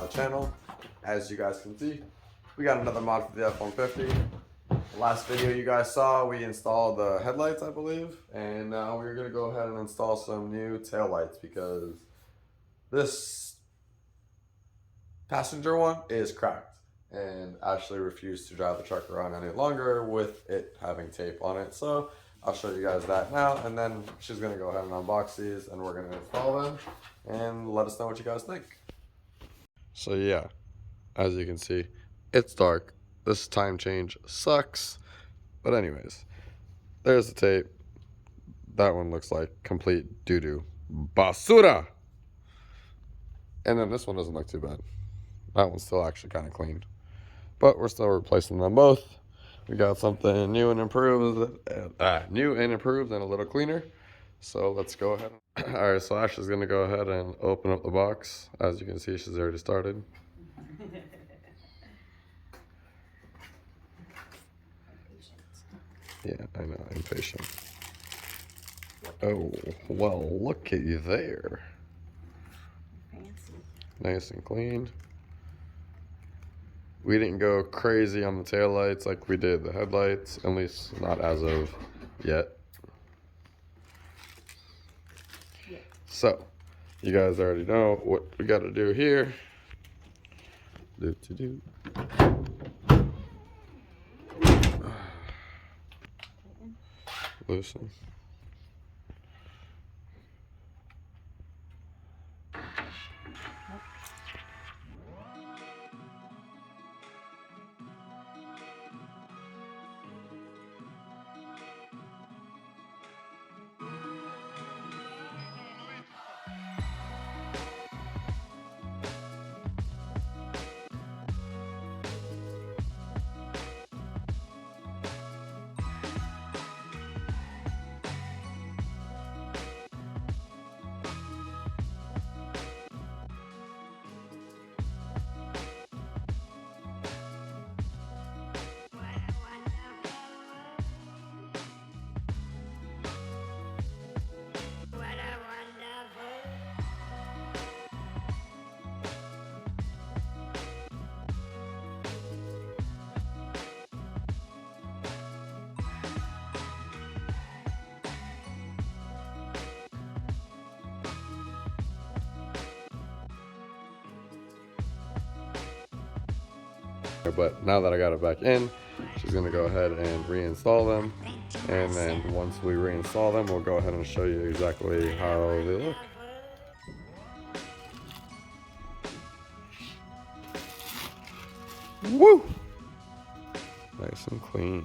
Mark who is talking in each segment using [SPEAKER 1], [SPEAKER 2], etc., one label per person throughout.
[SPEAKER 1] the channel. As you guys can see, we got another mod for the F150. Last video you guys saw, we installed the headlights, I believe, and now we're gonna go ahead and install some new taillights because this passenger one is cracked and Ashley refused to drive the truck around any longer with it having tape on it. So I'll show you guys that now, and then she's gonna go ahead and unbox these and we're gonna install them and let us know what you guys think. So yeah, as you can see, it's dark. This time change sucks. But anyways, there's the tape. That one looks like complete doo-doo. Basura! And then this one doesn't look too bad. That one's still actually kind of clean. But we're still replacing them both. We got something new and improved, and a little cleaner. So let's go ahead. All right, so Ashley's gonna go ahead and open up the box. As you can see, she's already started. Yeah, I know, impatient. Oh, well, look at you there.
[SPEAKER 2] Fancy.
[SPEAKER 1] Nice and clean. We didn't go crazy on the taillights like we did the headlights, at least not as of yet.
[SPEAKER 2] Yeah.
[SPEAKER 1] So, you guys already know what we got to do here. Loosen. But now that I got it back in, she's gonna go ahead and reinstall them, and then once we reinstall them, we'll go ahead and show you exactly how they look. Woo! Nice and clean.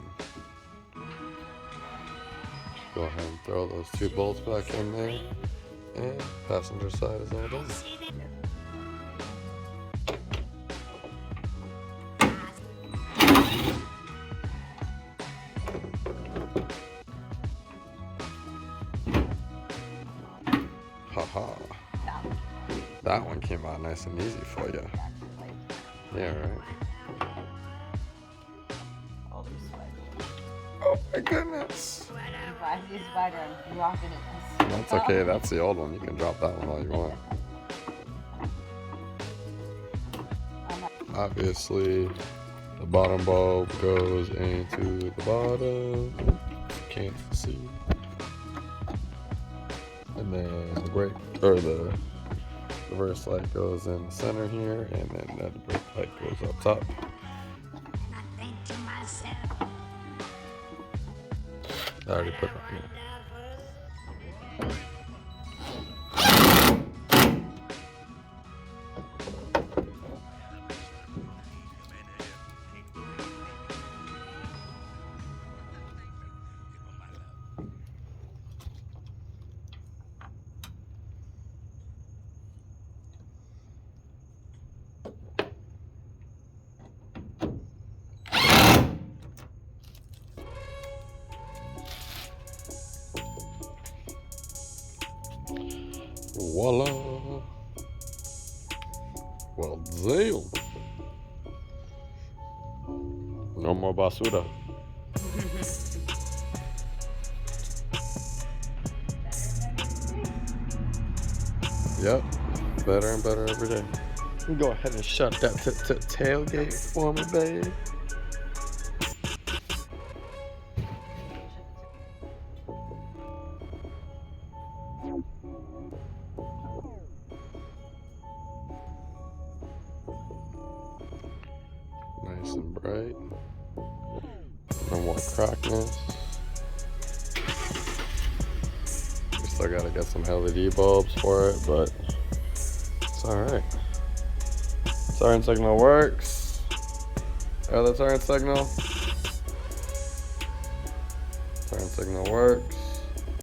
[SPEAKER 1] Go ahead and throw those two bolts back in there, and passenger side is all done. Haha. That one came out nice and easy for you. Yeah, right. Oh my goodness. That's okay, that's the old one. You can drop that one all you want. Obviously, the bottom bulb goes into the bottom. Can't see. And then the brake, or the reverse light goes in the center here, and then the brake light goes up top. I already put it on here. Voila! Well, damn. No more basura. Yep, better and better every day. Go ahead and shut that tailgate for me, babe. Nice and bright. No more crackness. We still gotta get some LED bulbs for it, but it's alright. Siren signal works. Other siren signal. Siren signal works.